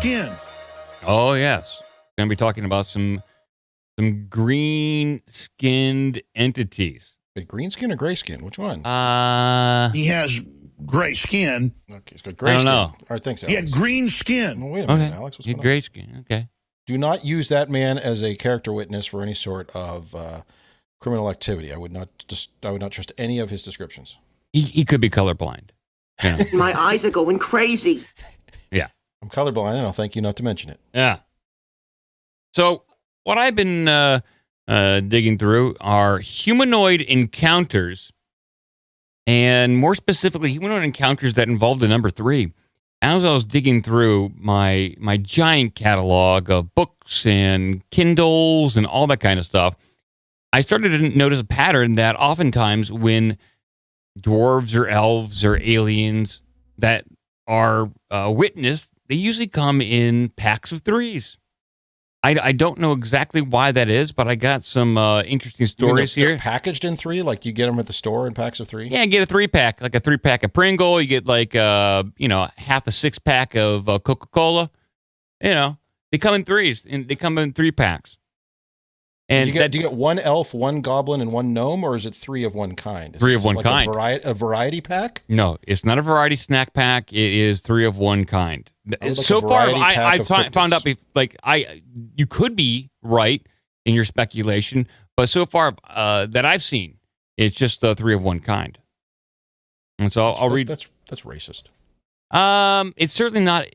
skin. Oh, yes. Going to be talking about some green-skinned entities. Wait, green skin or gray skin? Which one? He has gray skin. Okay, it's got gray I don't skin. know. All right, thanks, He Alex. had green skin. Well, wait a minute, Alex. What's You going gray on? skin. Okay. Do not use that man as a character witness for any sort of criminal activity. I would not trust any of his descriptions. He could be colorblind. You know. My eyes are going crazy. Yeah. I'm colorblind, and I'll thank you not to mention it. Yeah. So what I've been digging through are humanoid encounters, and more specifically, humanoid encounters that involve the number 3. As I was digging through my giant catalog of books and Kindles and all that kind of stuff, I started to notice a pattern that oftentimes when dwarves or elves or aliens that are witnessed, they usually come in packs of 3s. I don't know exactly why that is, but I got some interesting stories they're here. packaged in 3, like you get them at the store in packs of 3. Yeah, get a 3-pack, like a 3-pack of Pringle. You get like half a 6-pack of Coca-Cola. You know, they come in 3s, and they come in 3-packs. And do you get one elf, one goblin, and one gnome, or is it 3 of one kind? Is 3 it of one like kind. A variety pack? No, it's not a variety snack pack. It is 3 of one kind. Like So a far, variety pack I of found out cryptids. you could be right in your speculation, but so far that I've seen, it's just 3 of one kind. And so I'll read. That's racist. It's certainly not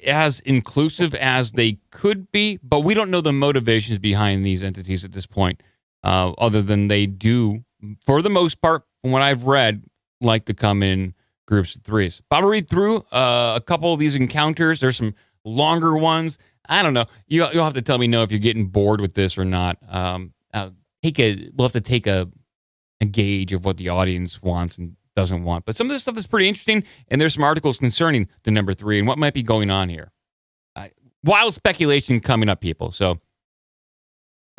as inclusive as they could be, but we don't know the motivations behind these entities at this point, other than they do, for the most part, from what I've read, like to come in groups of 3s. But I'll read through a couple of these encounters. There's some longer ones. I don't know. You'll have to tell me if you're getting bored with this or not. We'll have to take a gauge of what the audience wants and doesn't want. But some of this stuff is pretty interesting, and there's some articles concerning the number 3 and what might be going on here. Wild speculation coming up, people. So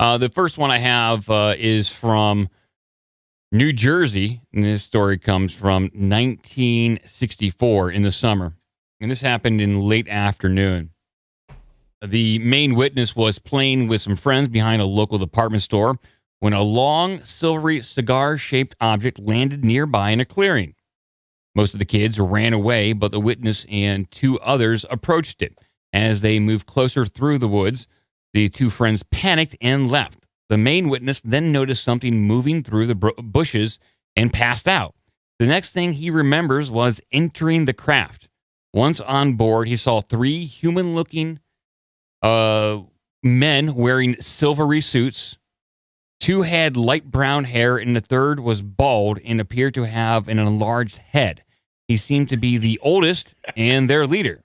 the first one I have is from New Jersey, and this story comes from 1964 in the summer, and this happened in late afternoon. The main witness was playing with some friends behind a local department store when a long, silvery, cigar-shaped object landed nearby in a clearing. Most of the kids ran away, but the witness and 2 others approached it. As they moved closer through the woods, the 2 friends panicked and left. The main witness then noticed something moving through the bushes and passed out. The next thing he remembers was entering the craft. Once on board, he saw 3 human-looking men wearing silvery suits. 2 had light brown hair, and the third was bald and appeared to have an enlarged head. He seemed to be the oldest and their leader.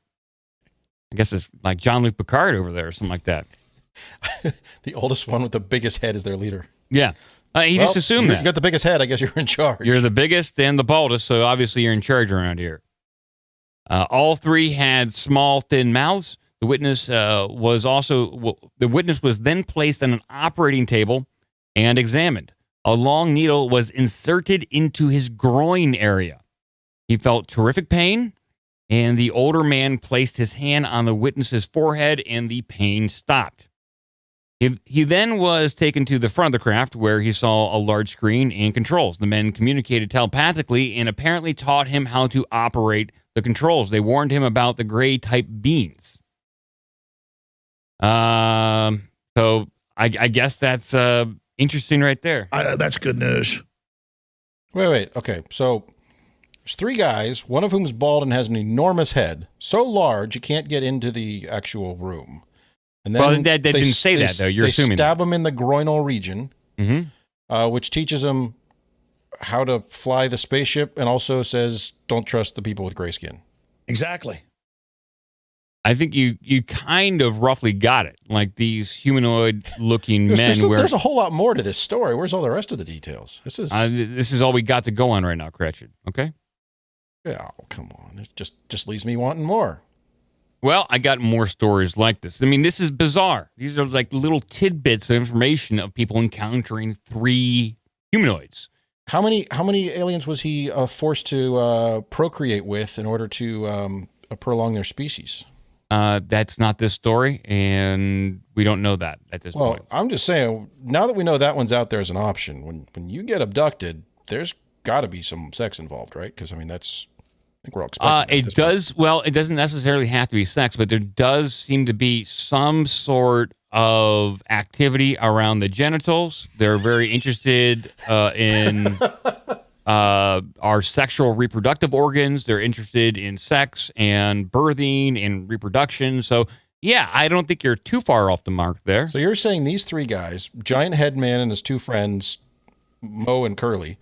I guess it's like Jean-Luc Picard over there or something like that. The oldest one with the biggest head is their leader. Yeah. He just assumed that. You got the biggest head, I guess you're in charge. You're the biggest and the baldest, so obviously you're in charge around here. All 3 had small, thin mouths. The witness was then placed on an operating table and examined. A long needle was inserted into his groin area. He felt terrific pain, and the older man placed his hand on the witness's forehead, and the pain stopped. He then was taken to the front of the craft, where he saw a large screen and controls. The men communicated telepathically and apparently taught him how to operate the controls. They warned him about the gray-type beings. So I guess that's interesting right there. That's good news. Wait. Okay, so there's 3 guys, one of whom is bald and has an enormous head, so large you can't get into the actual room. And then they didn't say that, though. You're assuming they stab him in the groinal region, Mm-hmm. Which teaches him how to fly the spaceship, and also says don't trust the people with gray skin. Exactly. I think you kind of roughly got it. Like these humanoid-looking men. There's a whole lot more to this story. Where's all the rest of the details? This is all we got to go on right now, Cratchit. Okay? Yeah, come on. It just leaves me wanting more. Well, I got more stories like this. I mean, this is bizarre. These are like little tidbits of information of people encountering 3 humanoids. How many aliens was he forced to procreate with in order to prolong their species? That's not this story, and we don't know that at this point. Well, I'm just saying, now that we know that one's out there as an option, when you get abducted, there's got to be some sex involved, right? Because, I mean, I think we're all expecting it does. Point. Well, it doesn't necessarily have to be sex, but there does seem to be some sort of activity around the genitals. They're very interested in our sexual reproductive organs. They're interested in sex and birthing and reproduction. So, yeah, I don't think you're too far off the mark there. So you're saying these three guys, Giant Head Man and his two friends, Mo and Curly,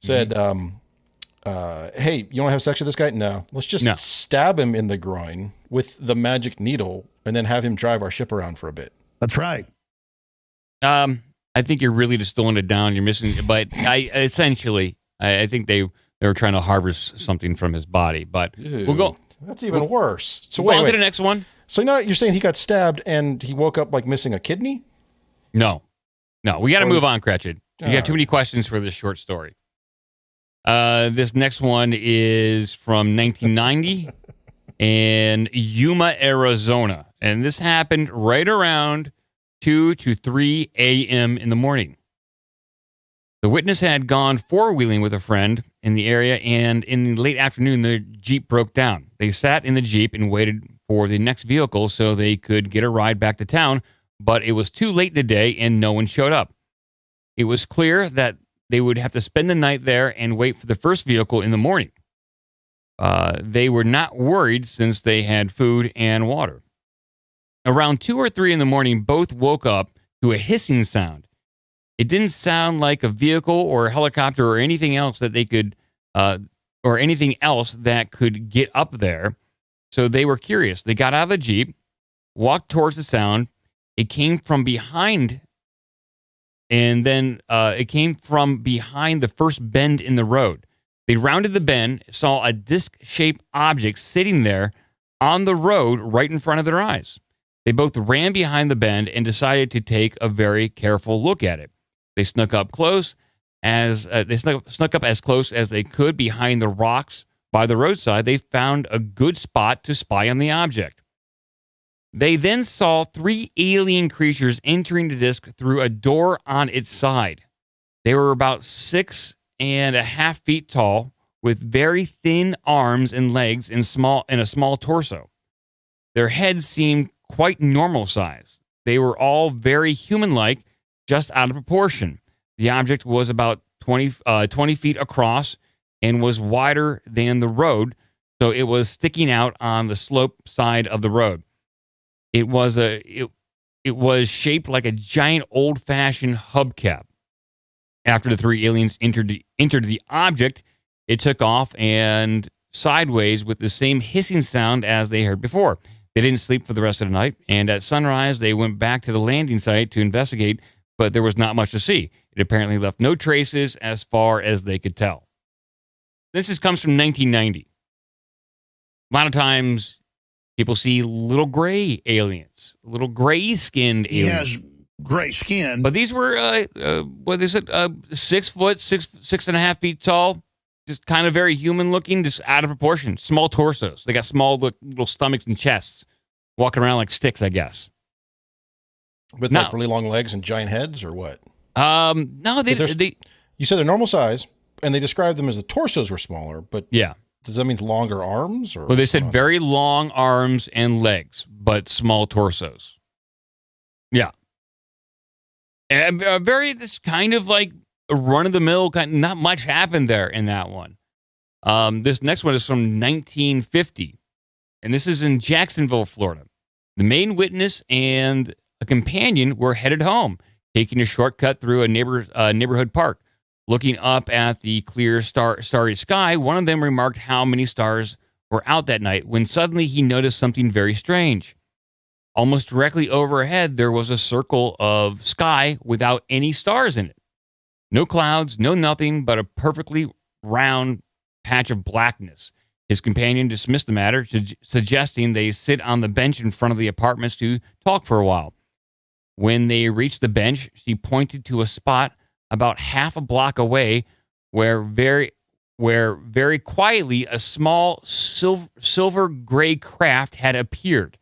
said, hey, you want to have sex with this guy? No. Let's just stab him in the groin with the magic needle and then have him drive our ship around for a bit. That's right. I think you're really distilling it down. You're missing, but I think they were trying to harvest something from his body. But we'll go. That's even worse. So wait, to the next one. So now you're saying he got stabbed and he woke up like missing a kidney? No. We got to move on, Cratchit. You got too many questions for this short story. This next one is from 1990 in Yuma, Arizona. And this happened right around 2 to 3 a.m. in the morning. The witness had gone four-wheeling with a friend in the area, and in the late afternoon, the Jeep broke down. They sat in the Jeep and waited for the next vehicle so they could get a ride back to town, but it was too late in the day and no one showed up. It was clear that they would have to spend the night there and wait for the first vehicle in the morning. They were not worried since they had food and water. Around 2 or 3 in the morning, both woke up to a hissing sound. It didn't sound like a vehicle or a helicopter or anything else that they could, or anything else that could get up there. So they were curious. They got out of the Jeep, walked towards the sound. It came from behind, and then it came from behind the first bend in the road. They rounded the bend, saw a disc-shaped object sitting there on the road right in front of their eyes. They both ran behind the bend and decided to take a very careful look at it. They snuck up close as snuck up as close as they could behind the rocks by the roadside. They found a good spot to spy on the object. They then saw 3 alien creatures entering the disc through a door on its side. They were about 6.5 feet tall, with very thin arms and legs and a small torso. Their heads seemed quite normal size. They were all very human-like, just out of proportion. The object was about 20 feet across and was wider than the road, so it was sticking out on the slope side of the road. It was shaped like a giant old-fashioned hubcap. After the 3 aliens entered the object, it took off and sideways with the same hissing sound as they heard before. They didn't sleep for the rest of the night, and at sunrise, they went back to the landing site to investigate, but there was not much to see. It apparently left no traces as far as they could tell. This comes from 1990. A lot of times, people see little gray aliens, little gray-skinned aliens. He has gray skin. But these were, 6 foot, 6.5 feet tall, just kind of very human-looking, just out of proportion. Small torsos. They got small little stomachs and chests, walking around like sticks, I guess. With like really long legs and giant heads, or what? No, they. You said they're normal size, and they described them as the torsos were smaller, but yeah. Does that mean longer arms? Or well, they said very long arms and legs, but small torsos. Yeah. And this kind of like a run-of-the-mill, not much happened there in that one. This next one is from 1950, and this is in Jacksonville, Florida. The main witness and a companion were headed home, taking a shortcut through a neighborhood park. Looking up at the clear starry sky, one of them remarked how many stars were out that night when suddenly he noticed something very strange. Almost directly overhead, there was a circle of sky without any stars in it. No clouds, no nothing, but a perfectly round patch of blackness. His companion dismissed the matter, suggesting they sit on the bench in front of the apartments to talk for a while. When they reached the bench, she pointed to a spot about half a block away where where very quietly a small silver gray craft had appeared.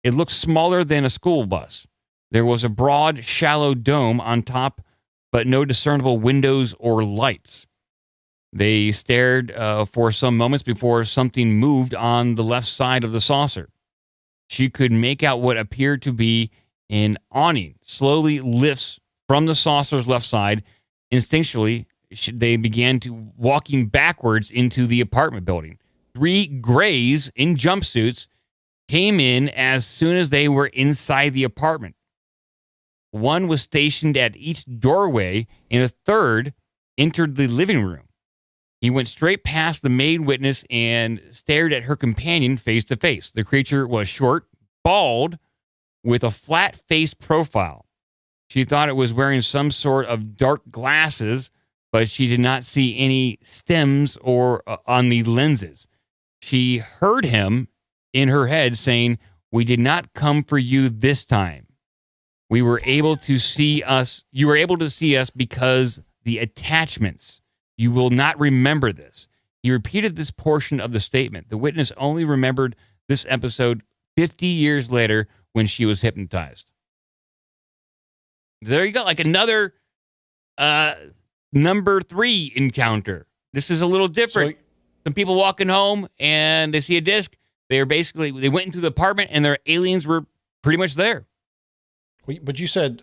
It looked smaller than a school bus. There was a broad, shallow dome on top, but no discernible windows or lights. They stared for some moments before something moved on the left side of the saucer. She could make out what appeared to be an awning, slowly lifts from the saucer's left side. Instinctually, they began to walking backwards into the apartment building. 3 grays in jumpsuits came in as soon as they were inside the apartment. One was stationed at each doorway, and a third entered the living room. He went straight past the maid witness and stared at her companion face to face. The creature was short, bald, with a flat-faced profile. She thought it was wearing some sort of dark glasses, but she did not see any stems or on the lenses. She heard him in her head saying, "We did not come for you this time. You were able to see us because the attachments. You will not remember this." He repeated this portion of the statement. The witness only remembered this episode 50 years later when she was hypnotized. There you go. Like another number 3 encounter. This is a little different. Some people walking home and they see a disc. They went into the apartment and their aliens were pretty much there. But you said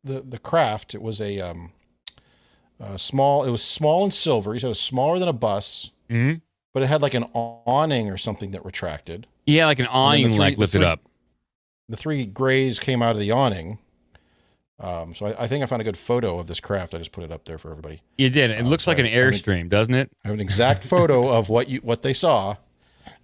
the craft, it was a small. It was small and silver. You said it was smaller than a bus, but it had like an awning or something that retracted. Yeah, like an awning, lifted up. The 3 grays came out of the awning. So I think I found a good photo of this craft. I just put it up there for everybody. You did. It looks like an Airstream, doesn't it? I have an exact photo of what they saw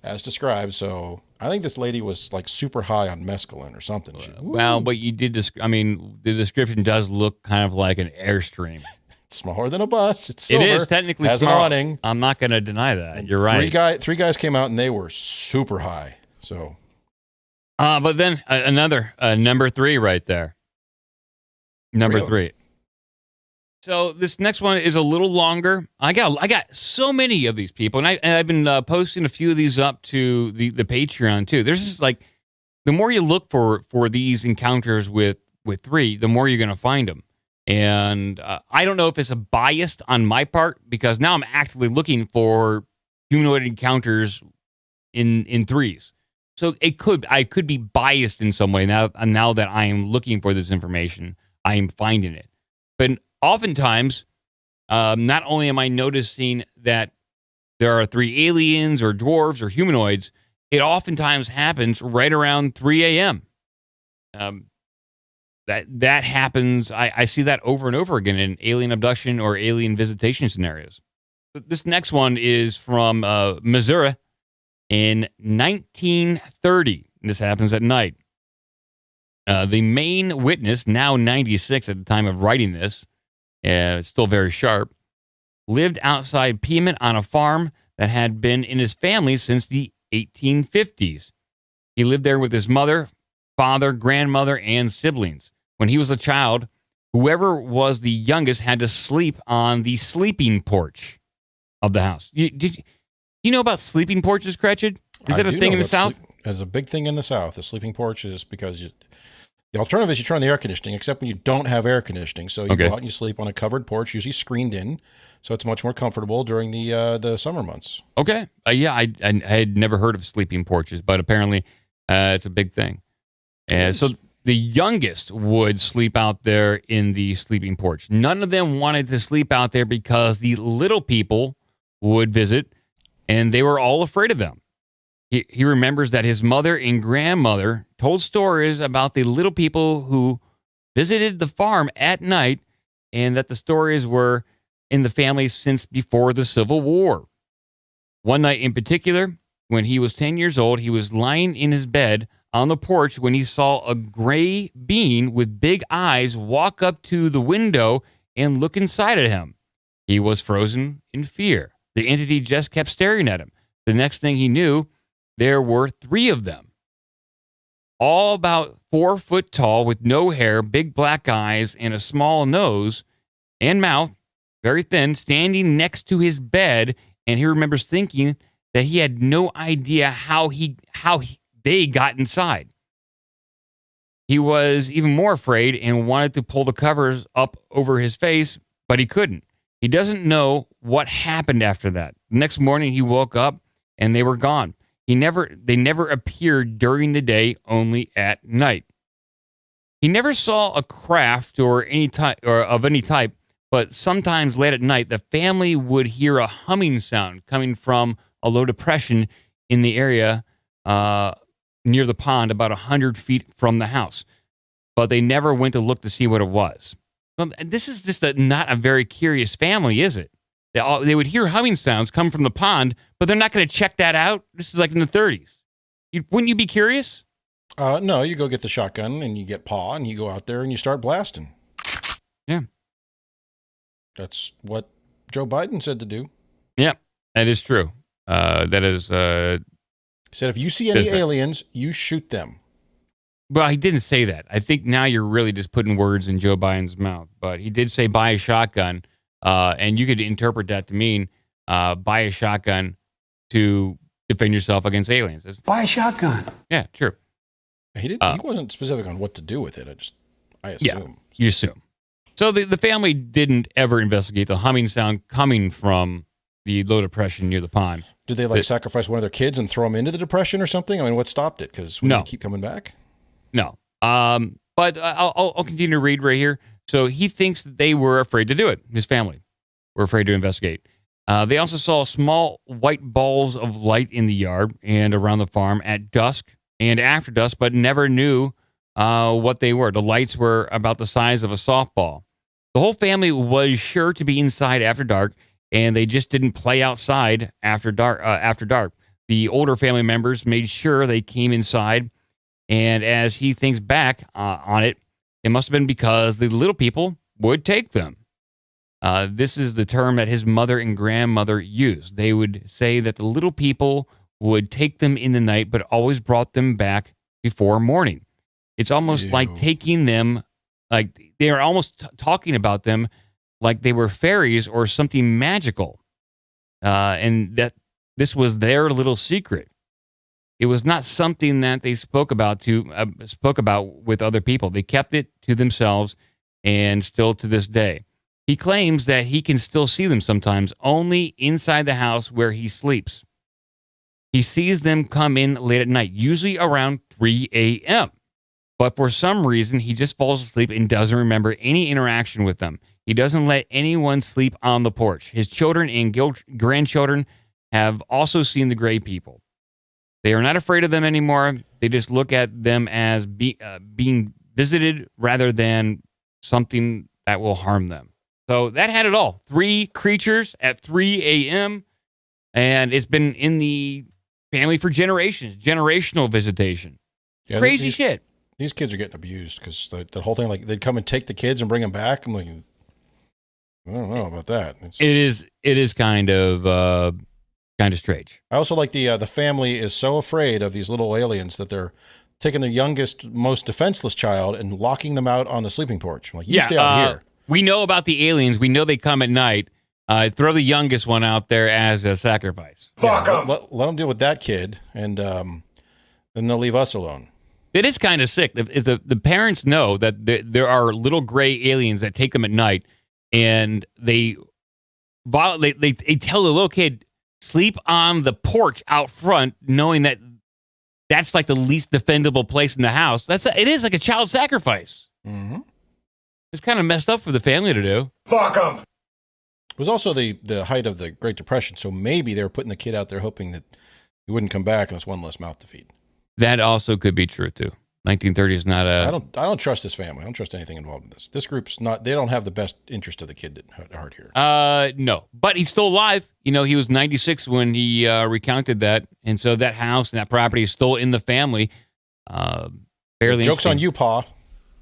as described. So I think this lady was like super high on mescaline or something. Well, but you did the description does look kind of like an Airstream. It's smaller than a bus. It's silver. It is technically has small. An awning. I'm not going to deny that. You're right. 3 guys came out and they were super high. So, but then another number 3 right there. Number 3. So this next one is a little longer. I got so many of these people, and I've been posting a few of these up to the Patreon too. There's just like the more you look for these encounters with 3, the more you're going to find them. And I don't know if it's a bias on my part because now I'm actively looking for humanoid encounters in 3s. So I could be biased in some way now that I am looking for this information. I am finding it. But oftentimes, not only am I noticing that there are 3 aliens or dwarves or humanoids, it oftentimes happens right around 3 a.m. That happens. I see that over and over again in alien abduction or alien visitation scenarios. This next one is from Missouri in 1930. This happens at night. The main witness, now 96 at the time of writing this, it's still very sharp, lived outside Piedmont on a farm that had been in his family since the 1850s. He lived there with his mother, father, grandmother, and siblings. When he was a child, whoever was the youngest had to sleep on the sleeping porch of the house. You know about sleeping porches, Cretched? Is that a thing in the South? It's a big thing in the South. The sleeping porch is because the alternative is you turn on the air conditioning, except when you don't have air conditioning. So you go out and you sleep on a covered porch, usually screened in, so it's much more comfortable during the summer months. Okay. Yeah, I had never heard of sleeping porches, but apparently it's a big thing. So the youngest would sleep out there in the sleeping porch. None of them wanted to sleep out there because the little people would visit, and they were all afraid of them. He remembers that his mother and grandmother told stories about the little people who visited the farm at night, and that the stories were in the family since before the Civil War. One night in particular, when he was 10 years old, he was lying in his bed on the porch when he saw a gray being with big eyes walk up to the window and look inside at him. He was frozen in fear. The entity just kept staring at him. The next thing he knew, there were 3 of them, all about 4 foot tall with no hair, big black eyes, and a small nose and mouth. very thin, standing next to his bed, and he remembers thinking that he had no idea how they got inside. He was even more afraid and wanted to pull the covers up over his face, but he couldn't. He doesn't know what happened after that. The next morning, he woke up and they were gone. They never appeared during the day, only at night. He never saw a craft or any type of any type, but sometimes late at night, the family would hear a humming sound coming from a low depression in the area near the pond, about 100 feet from the house. But they never went to look to see what it was. Well, this is just not a very curious family, is it? They would hear humming sounds come from the pond, but they're not going to check that out. This is like in the 30s. Wouldn't you be curious? No, you go get the shotgun and you get paw and you go out there and you start blasting. Yeah. That's what Joe Biden said to do. Yeah, that is true. That is... He said, if you see any aliens, you shoot them. Well, he didn't say that. I think now you're really just putting words in Joe Biden's mouth. But he did say buy a shotgun, and you could interpret that to mean buy a shotgun to defend yourself against aliens. Buy a shotgun. Yeah, true. He didn't. He wasn't specific on what to do with it. I assume. Yeah, you assume. So the family didn't ever investigate the humming sound coming from the low depression near the pond. Did they sacrifice one of their kids and throw them into the depression or something? I mean, what stopped it? Because we keep coming back. No. But I'll continue to read right here. So he thinks that they were afraid to do it. His family were afraid to investigate. They also saw small white balls of light in the yard and around the farm at dusk and after dusk, but never knew what they were. The lights were about the size of a softball. The whole family was sure to be inside after dark, and they just didn't play outside after dark. The older family members made sure they came inside, and as he thinks back on it, it must have been because the little people would take them. This is the term that his mother and grandmother used. They would say that the little people would take them in the night, but always brought them back before morning. It's almost like taking them, like they are almost talking about them like they were fairies or something magical. And that this was their little secret. It was not something that they spoke about with other people. They kept it to themselves, and still to this day. He claims that he can still see them sometimes, only inside the house where he sleeps. He sees them come in late at night, usually around 3 a.m. But for some reason, he just falls asleep and doesn't remember any interaction with them. He doesn't let anyone sleep on the porch. His children and grandchildren have also seen the gray people. They are not afraid of them anymore. They just look at them as being visited rather than something that will harm them. So that had it all. 3 creatures at 3 a.m. And it's been in the family for generations. Generational visitation. Yeah, crazy shit. These kids are getting abused because the whole thing, like they'd come and take the kids and bring them back. I'm like, I don't know about that. It is kind of strange. I also like the family is so afraid of these little aliens that they're taking the youngest, most defenseless child and locking them out on the sleeping porch. I'm like, you stay out here. We know about the aliens. We know they come at night. Throw the youngest one out there as a sacrifice. Fuck them. Let them deal with that kid, and then they'll leave us alone. It is kind of sick. If the parents know that there are little gray aliens that take them at night, and they tell the little kid, sleep on the porch out front, knowing that that's like the least defendable place in the house. It is like a child sacrifice. Mm-hmm. It's kind of messed up for the family to do. Fuck them. It was also the height of the Great Depression, so maybe they were putting the kid out there hoping that he wouldn't come back and there's one less mouth to feed. That also could be true too. 1930 is not a. I don't trust this family. I don't trust anything involved in this. This group's not. They don't have the best interest of the kid at heart here. No, but he's still alive. You know, he was 96 when he recounted that, and so that house and that property is still in the family. Fairly. Joke's on you, Pa.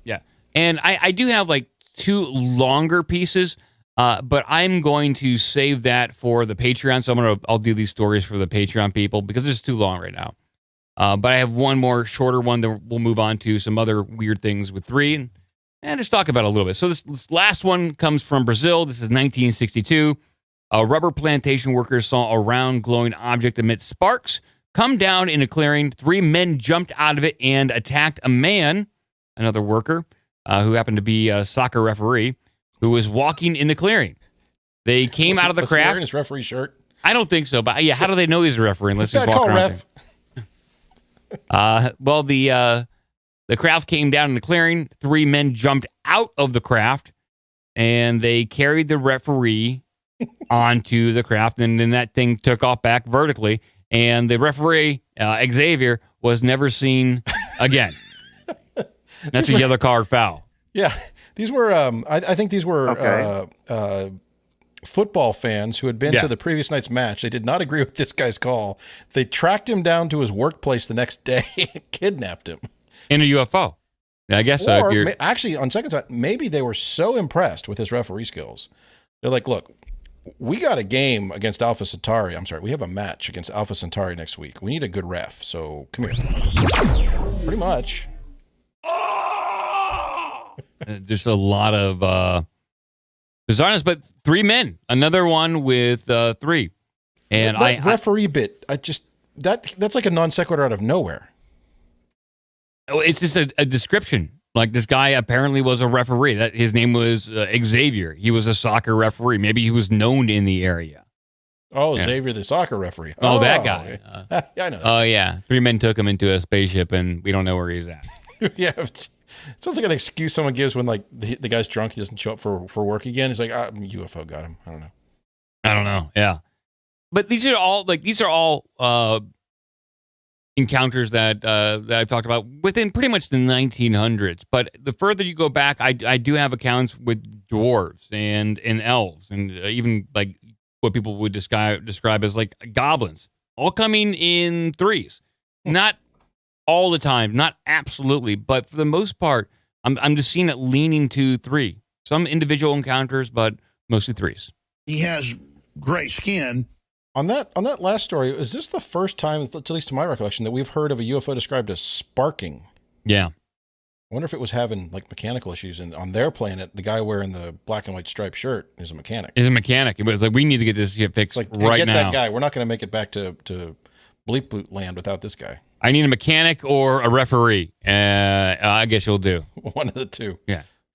Yeah, and I do have like 2 longer pieces, but I'm going to save that for the Patreon. So I'll do these stories for the Patreon people because it's too long right now. But I have one more shorter one that we'll move on to some other weird things with 3. And and just talk about it a little bit. So this last one comes from Brazil. This is 1962. A rubber plantation worker saw a round glowing object emit sparks come down in a clearing. 3 men jumped out of it and attacked a man, another worker, who happened to be a soccer referee, who was walking in the clearing. They came out of the craft. Was he wearing his referee shirt? I don't think so, but yeah, how do they know he's a referee unless he's walking around? Well, the craft came down in the clearing. 3 men jumped out of the craft, and they carried the referee onto the craft, and then that thing took off back vertically, and the referee, Xavier, was never seen again. That's a yellow card foul. Yeah, these were, I think these were football fans who had been to the previous night's match. They did not agree with this guy's call. They tracked him down to his workplace the next day and kidnapped him. In a UFO. I guess so. Actually, on second thought, maybe they were so impressed with his referee skills. They're like, look, we got a game against Alpha Centauri. I'm sorry, we have a match against Alpha Centauri next week. We need a good ref, so come here. Pretty much. There's a lot of bizarreness, but 3 men. Another one with 3. And that referee bit, that's like a non sequitur out of nowhere. It's just a description. Like, this guy apparently was a referee. That his name was Xavier. He was a soccer referee. Maybe he was known in the area. Oh, yeah. Xavier, the soccer referee. Oh, that guy. Yeah, I know. Oh, yeah. 3 men took him into a spaceship, and we don't know where he's at. Yeah, it sounds like an excuse someone gives when, like, the guy's drunk. He doesn't show up for work again. He's like, UFO got him. I don't know. Yeah. But these are all encounters that I've talked about within pretty much the 1900s. But the further you go back, I do have accounts with dwarves and elves, and even like what people would describe as like goblins, all coming in 3s. Not all the time, not absolutely, but for the most part, I'm just seeing it leaning to 3. Some individual encounters, but mostly 3s. He has gray skin. On that last story, is this the first time, at least to my recollection, that we've heard of a UFO described as sparking? Yeah. I wonder if it was having like mechanical issues. And on their planet, the guy wearing the black and white striped shirt is a mechanic. It was like, we need to get this shit fixed right now. Get that guy. We're not going to make it back to Bleep Boot land without this guy. I need a mechanic or a referee. I guess you'll do. One of the two. Yeah.